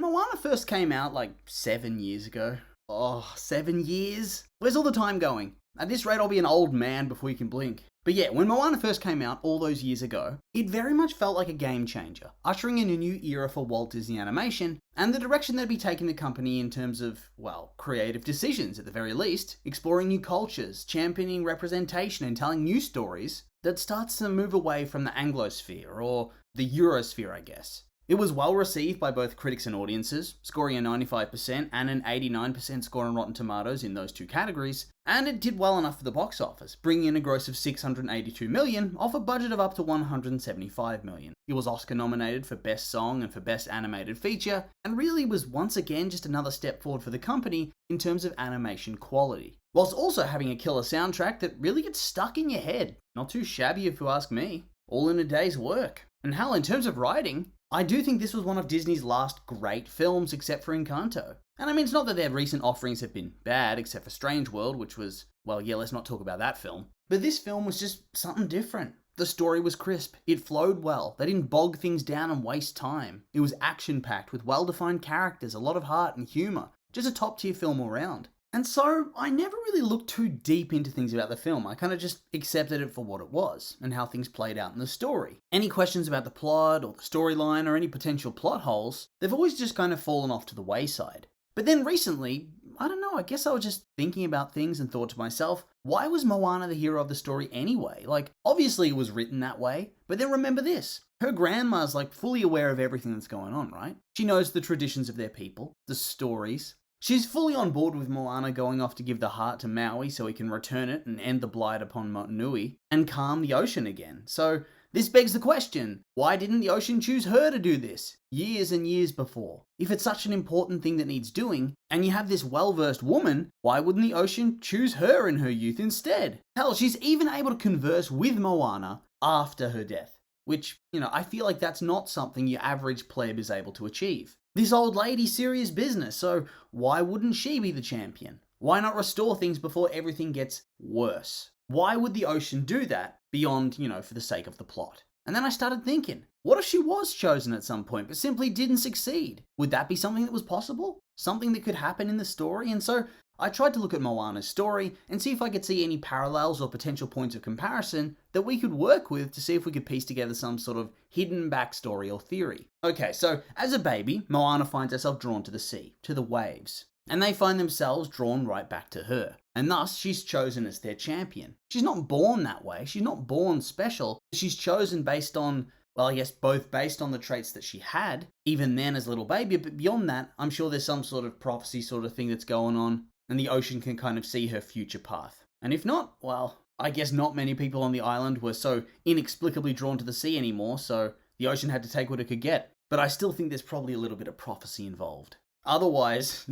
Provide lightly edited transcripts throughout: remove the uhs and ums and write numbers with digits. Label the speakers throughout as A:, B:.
A: When Moana first came out, like 7 years ago. Oh, 7 years? Where's all the time going? At this rate, I'll be an old man before you can blink. But yeah, when Moana first came out all those years ago, it very much felt like a game changer, ushering in a new era for Walt Disney Animation, and the direction they'd be taking the company in terms of, well, creative decisions at the very least, exploring new cultures, championing representation and telling new stories that starts to move away from the Anglosphere, or the Eurosphere, I guess. It was well received by both critics and audiences, scoring a 95% and an 89% score on Rotten Tomatoes in those two categories, and it did well enough for the box office, bringing in a gross of $682 million off a budget of up to $175 million. It was Oscar nominated for Best Song and for Best Animated Feature, and really was once again just another step forward for the company in terms of animation quality, whilst also having a killer soundtrack that really gets stuck in your head. Not too shabby if you ask me. All in a day's work. And hell, in terms of writing, I do think this was one of Disney's last great films, except for Encanto. And I mean, it's not that their recent offerings have been bad, except for Strange World, which was, well, yeah, let's not talk about that film. But this film was just something different. The story was crisp, it flowed well, they didn't bog things down and waste time. It was action-packed with well-defined characters, a lot of heart and humour. Just a top-tier film all round. And so, I never really looked too deep into things about the film. I kind of just accepted it for what it was, and how things played out in the story. Any questions about the plot, or the storyline, or any potential plot holes, they've always just kind of fallen off to the wayside. But then recently, I don't know, I guess I was just thinking about things and thought to myself, why was Moana the hero of the story anyway? Like, obviously it was written that way, but then remember this. Her grandma's like fully aware of everything that's going on, right? She knows the traditions of their people, the stories. She's fully on board with Moana going off to give the heart to Maui so he can return it and end the blight upon Motunui and calm the ocean again. So this begs the question, why didn't the ocean choose her to do this years and years before? If it's such an important thing that needs doing, and you have this well-versed woman, why wouldn't the ocean choose her in her youth instead? Hell, she's even able to converse with Moana after her death, which, I feel like that's not something your average pleb is able to achieve. This old lady's serious business, so why wouldn't she be the champion? Why not restore things before everything gets worse? Why would the ocean do that beyond, for the sake of the plot? And then I started thinking, what if she was chosen at some point but simply didn't succeed? Would that be something that was possible? Something that could happen in the story? And so I tried to look at Moana's story and see if I could see any parallels or potential points of comparison that we could work with to see if we could piece together some sort of hidden backstory or theory. Okay, so as a baby, Moana finds herself drawn to the sea, to the waves, and they find themselves drawn right back to her. And thus, she's chosen as their champion. She's not born that way, she's not born special, she's chosen based on, well, I guess both based on the traits that she had, even then as a little baby, but beyond that, I'm sure there's some sort of prophecy sort of thing that's going on, and the ocean can kind of see her future path. And if not, well, I guess not many people on the island were so inexplicably drawn to the sea anymore, so the ocean had to take what it could get. But I still think there's probably a little bit of prophecy involved. Otherwise,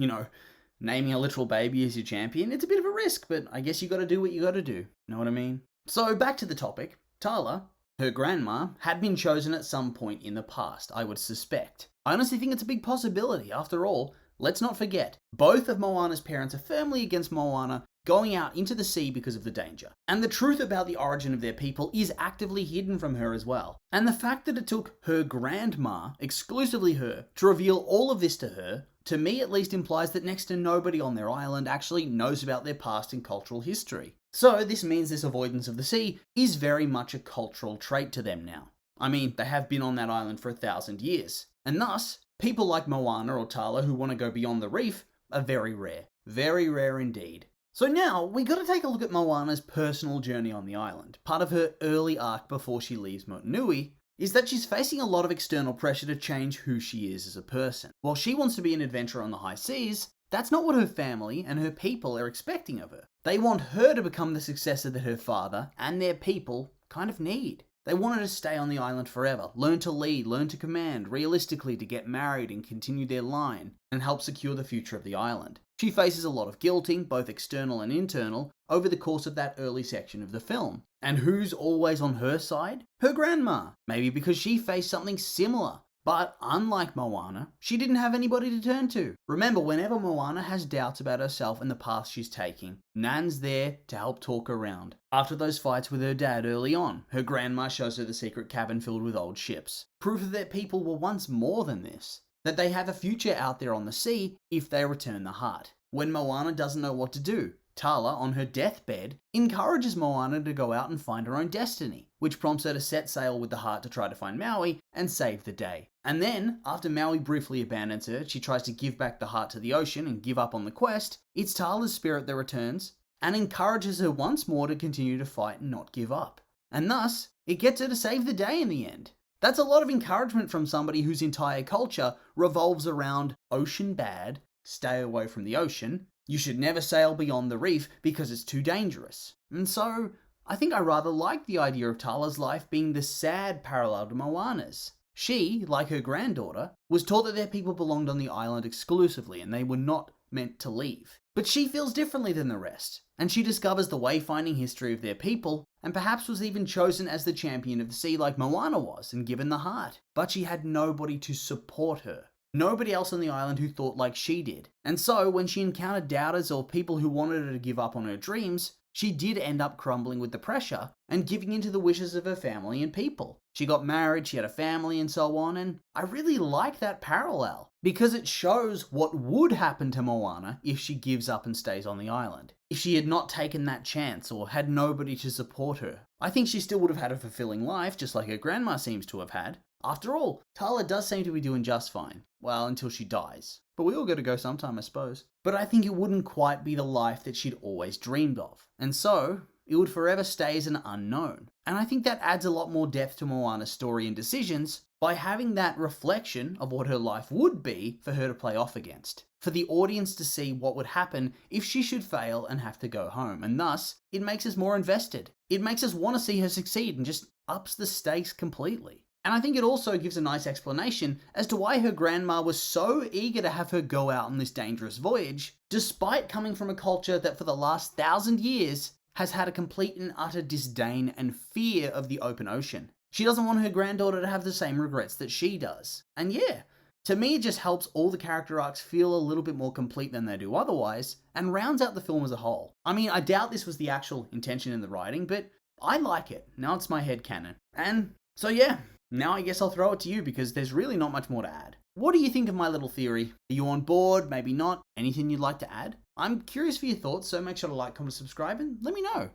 A: naming a literal baby as your champion, it's a bit of a risk, but I guess you gotta do what you gotta do. Know what I mean? So back to the topic. Tala, her grandma, had been chosen at some point in the past, I would suspect. I honestly think it's a big possibility. After all, let's not forget, both of Moana's parents are firmly against Moana going out into the sea because of the danger. And the truth about the origin of their people is actively hidden from her as well. And the fact that it took her grandma, exclusively her, to reveal all of this to her, to me at least implies that next to nobody on their island actually knows about their past and cultural history. So this means this avoidance of the sea is very much a cultural trait to them now. I mean, they have been on that island for 1,000 years. And thus, people like Moana or Tala who want to go beyond the reef are very rare. Very rare indeed. So now, we gotta take a look at Moana's personal journey on the island. Part of her early arc before she leaves Motunui is that she's facing a lot of external pressure to change who she is as a person. While she wants to be an adventurer on the high seas, that's not what her family and her people are expecting of her. They want her to become the successor that her father and their people kind of need. They want her to stay on the island forever, learn to lead, learn to command, realistically to get married and continue their line, and help secure the future of the island. She faces a lot of guilting, both external and internal, over the course of that early section of the film. And who's always on her side? Her grandma. Maybe because she faced something similar. But unlike Moana, she didn't have anybody to turn to. Remember, whenever Moana has doubts about herself and the path she's taking, Nan's there to help talk her around. After those fights with her dad early on, her grandma shows her the secret cabin filled with old ships. Proof that their people were once more than this. that they have a future out there on the sea if they return the heart. When Moana doesn't know what to do, Tala, on her deathbed, encourages Moana to go out and find her own destiny, which prompts her to set sail with the heart to try to find Maui and save the day. And then, after Maui briefly abandons her, she tries to give back the heart to the ocean and give up on the quest. It's Tala's spirit that returns and encourages her once more to continue to fight and not give up. And thus, it gets her to save the day in the end. That's a lot of encouragement from somebody whose entire culture revolves around ocean bad, stay away from the ocean, you should never sail beyond the reef because it's too dangerous. And so, I think I rather like the idea of Tala's life being the sad parallel to Moana's. She, like her granddaughter, was taught that their people belonged on the island exclusively and they were not meant to leave. But she feels differently than the rest, and she discovers the wayfinding history of their people, and perhaps was even chosen as the champion of the sea like Moana was and given the heart. But she had nobody to support her. Nobody else on the island who thought like she did. And so, when she encountered doubters or people who wanted her to give up on her dreams, she did end up crumbling with the pressure and giving in to the wishes of her family and people. She got married, she had a family and so on, and I really like that parallel because it shows what would happen to Moana if she gives up and stays on the island. If she had not taken that chance or had nobody to support her, I think she still would have had a fulfilling life, just like her grandma seems to have had. After all, Tala does seem to be doing just fine. Well, until she dies. But we all got to go sometime, I suppose. But I think it wouldn't quite be the life that she'd always dreamed of. And so, it would forever stay as an unknown. And I think that adds a lot more depth to Moana's story and decisions by having that reflection of what her life would be for her to play off against. For the audience to see what would happen if she should fail and have to go home. And thus, it makes us more invested. It makes us want to see her succeed and just ups the stakes completely. And I think it also gives a nice explanation as to why her grandma was so eager to have her go out on this dangerous voyage, despite coming from a culture that for the last 1,000 years has had a complete and utter disdain and fear of the open ocean. She doesn't want her granddaughter to have the same regrets that she does. And yeah, to me it just helps all the character arcs feel a little bit more complete than they do otherwise, and rounds out the film as a whole. I mean, I doubt this was the actual intention in the writing, but I like it. Now it's my headcanon. And so yeah, now I guess I'll throw it to you because there's really not much more to add. What do you think of my little theory? Are you on board? Maybe not? Anything you'd like to add? I'm curious for your thoughts, so make sure to like, comment, subscribe, and let me know.